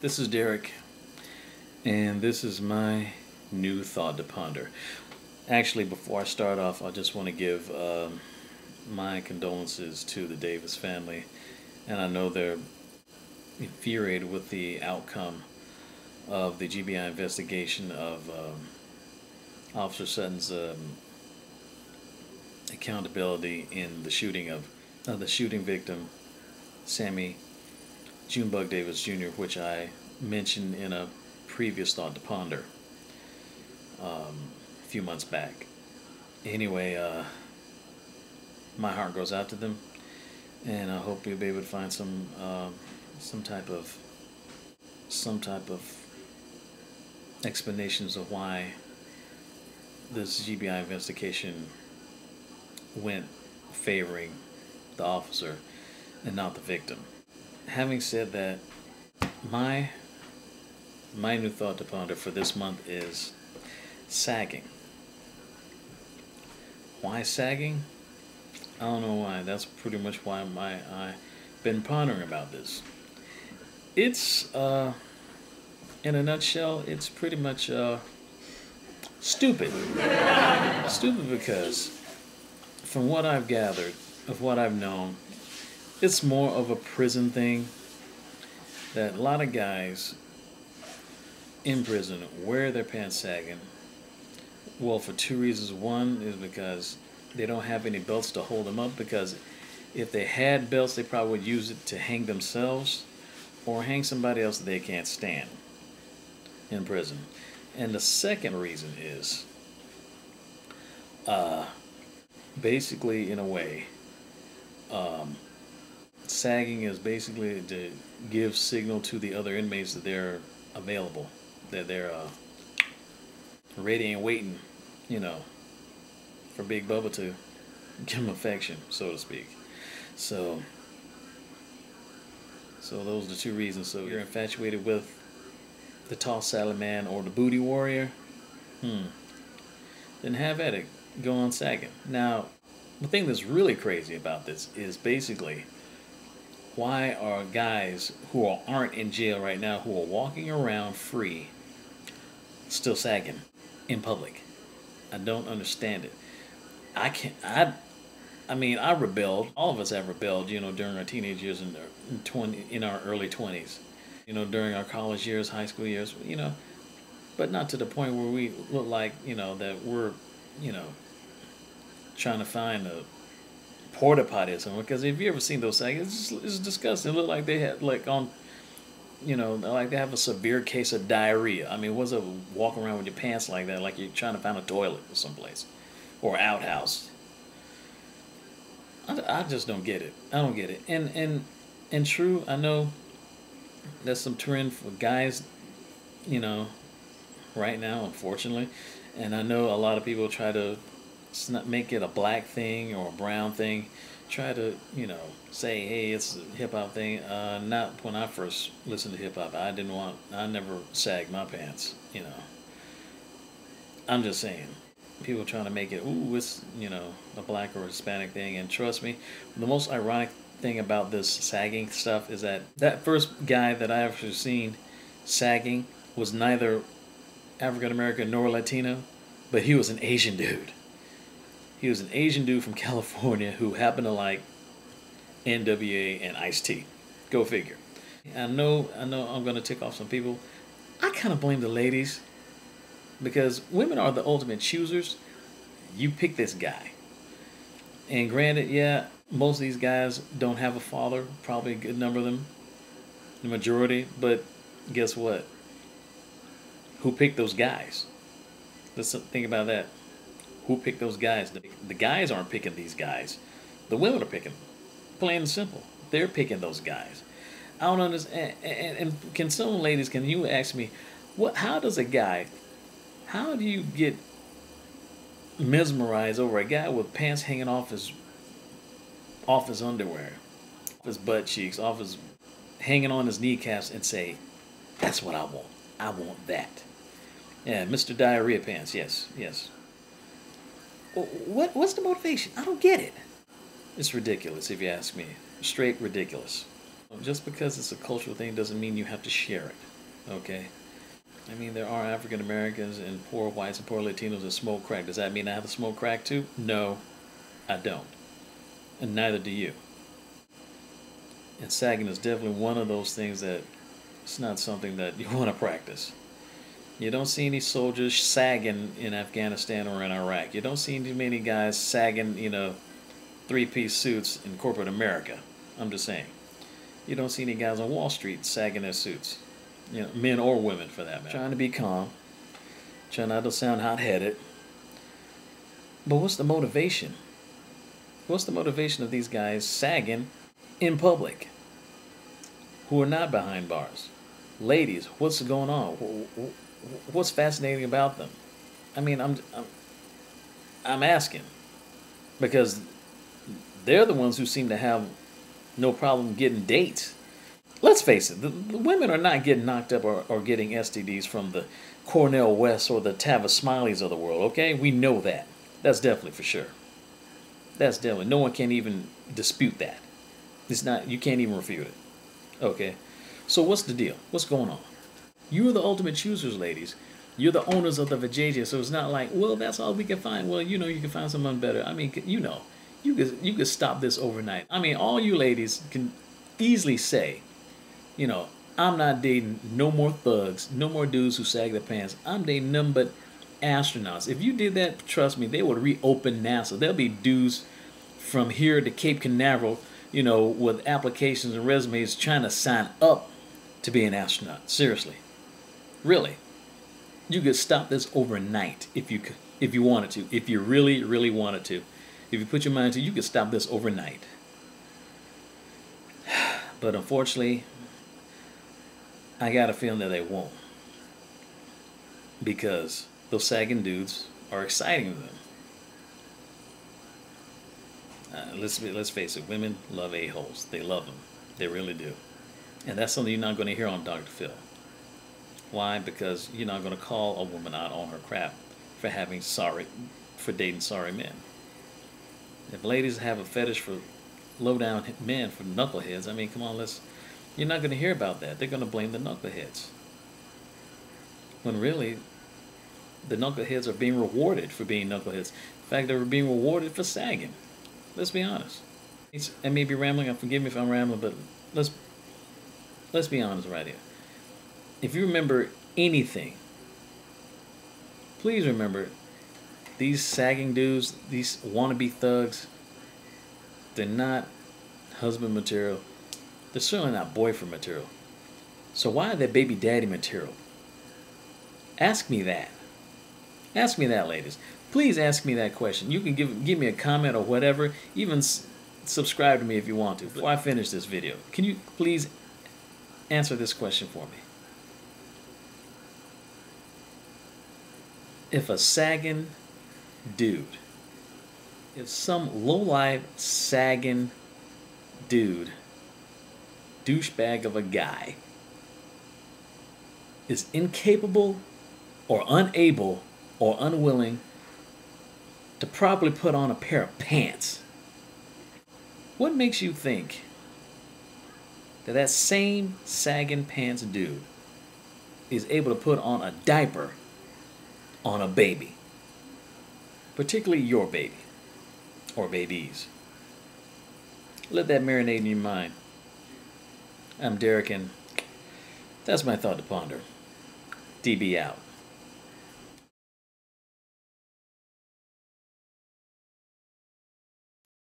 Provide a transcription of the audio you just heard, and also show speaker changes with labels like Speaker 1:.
Speaker 1: This is Derrick, and this is my new thought to ponder. Actually, before I start off, I just want to give my condolences to the Davis family, and I know they're infuriated with the outcome of the GBI investigation of Officer Sutton's accountability in the shooting of the shooting victim, Sammy Junebug Davis Jr., which I mentioned in a previous thought to ponder a few months back. Anyway, my heart goes out to them, and I hope you'll be able to find some type of explanations of why this GBI investigation went favoring the officer and not the victim. Having said that, my new thought to ponder for this month is sagging. Why sagging? I don't know why. That's pretty much why I've been pondering about this. It's in a nutshell, it's pretty much stupid. Stupid because from what I've gathered, of what I've known, it's more of a prison thing, that a lot of guys in prison wear their pants sagging. Well, for two reasons. One is because they don't have any belts to hold them up, because if they had belts, they probably would use it to hang themselves or hang somebody else that they can't stand in prison. And the second reason is basically, in a way, sagging is basically to give signal to the other inmates that they're available, that they're ready and waiting, for Big Bubba to give them affection, so to speak. So those are the two reasons. So you're infatuated with the tall salad man or the booty warrior, then have at it. Go on sagging. Now, the thing that's really crazy about this is basically, why are guys who aren't in jail right now, who are walking around free, still sagging in public? I don't understand it. I mean, I rebelled. All of us have rebelled, during our teenage years and in our early 20s, during our college years, high school years, but not to the point where we look like, that we're, trying to find a porta potty or something. Because if you ever seen those things, it's disgusting. It look like they had like like they have a severe case of diarrhea. I mean, what's a walk around with your pants like that, like you're trying to find a toilet or someplace, or outhouse? I just don't get it. I don't get it. And true, I know there's some trend for guys, right now, unfortunately, and I know a lot of people try to make it a black thing or a brown thing, try to say, hey, it's a hip hop thing. Not when I first listened to hip hop. I never sagged my pants. I'm just saying, people trying to make it, ooh, it's a black or Hispanic thing. And trust me, the most ironic thing about this sagging stuff is that first guy that I ever seen sagging was neither African American nor Latino, but he was an Asian dude. He was an Asian dude from California who happened to like NWA and Ice-T. Go figure. I know I'm going to tick off some people. I kind of blame the ladies, because women are the ultimate choosers. You pick this guy. And granted, yeah, most of these guys don't have a father, probably a good number of them, the majority, but guess what? Who picked those guys? Let's think about that. Who picked those guys? The guys aren't picking these guys. The women are picking them. Plain and simple. They're picking those guys. I don't understand. And can you ask me, how do you get mesmerized over a guy with pants hanging off his underwear, off his butt cheeks, hanging on his kneecaps, and say, that's what I want. I want that. Yeah, Mr. Diarrhea Pants. Yes. What's the motivation? I don't get it. It's ridiculous, if you ask me. Straight ridiculous. Just because it's a cultural thing doesn't mean you have to share it. Okay? I mean, there are African Americans and poor whites and poor Latinos that smoke crack. Does that mean I have to smoke crack too? No, I don't. And neither do you. And sagging is definitely one of those things that it's not something that you want to practice. You don't see any soldiers sagging in Afghanistan or in Iraq. You don't see too many guys sagging, three-piece suits in corporate America. I'm just saying. You don't see any guys on Wall Street sagging their suits. Men or women for that matter. Trying to be calm. Trying not to sound hot-headed. But what's the motivation? What's the motivation of these guys sagging in public who are not behind bars? Ladies, what's going on? What's fascinating about them? I mean, I'm asking because they're the ones who seem to have no problem getting dates. Let's face it, the women are not getting knocked up or getting STDs from the Cornell West or the Tavis Smileys of the world, okay? We know that. That's definitely for sure. That's definitely, no one can even dispute that. It's not, you can't even refute it. Okay? So what's the deal? What's going on? You're the ultimate choosers, ladies. You're the owners of the vajayjay, so it's not like, well, that's all we can find. Well, you can find someone better. I mean, you could stop this overnight. I mean, all you ladies can easily say, I'm not dating no more thugs, no more dudes who sag their pants. I'm dating nothing but astronauts. If you did that, trust me, they would reopen NASA. There'll be dudes from here to Cape Canaveral, with applications and resumes trying to sign up to be an astronaut. Seriously. Really. You could stop this overnight if you wanted to. If you really, really wanted to. If you put your mind to it, you could stop this overnight. But unfortunately, I got a feeling that they won't. Because those sagging dudes are exciting to them. Let's face it, women love a-holes. They love them. They really do. And that's something you're not going to hear on Dr. Phil. Why? Because you're not going to call a woman out on her crap for dating sorry men. If ladies have a fetish for low-down men, for knuckleheads, I mean, come on, you're not going to hear about that. They're going to blame the knuckleheads. When really, the knuckleheads are being rewarded for being knuckleheads. In fact, they're being rewarded for sagging. Let's be honest. I may be rambling, forgive me if I'm rambling, but let's be honest right here. If you remember anything, please remember these sagging dudes, these wannabe thugs, they're not husband material. They're certainly not boyfriend material. So why are they baby daddy material? Ask me that. Ask me that, ladies. Please ask me that question. You can give me a comment or whatever. Even subscribe to me if you want to. Before I finish this video, can you please answer this question for me? If a sagging dude, if some low-life sagging dude, douchebag of a guy, is incapable or unable or unwilling to properly put on a pair of pants, what makes you think that same sagging pants dude is able to put on a diaper on a baby? Particularly your baby or babies. Let that marinate in your mind. I'm Derrick, and that's my thought to ponder. DB out.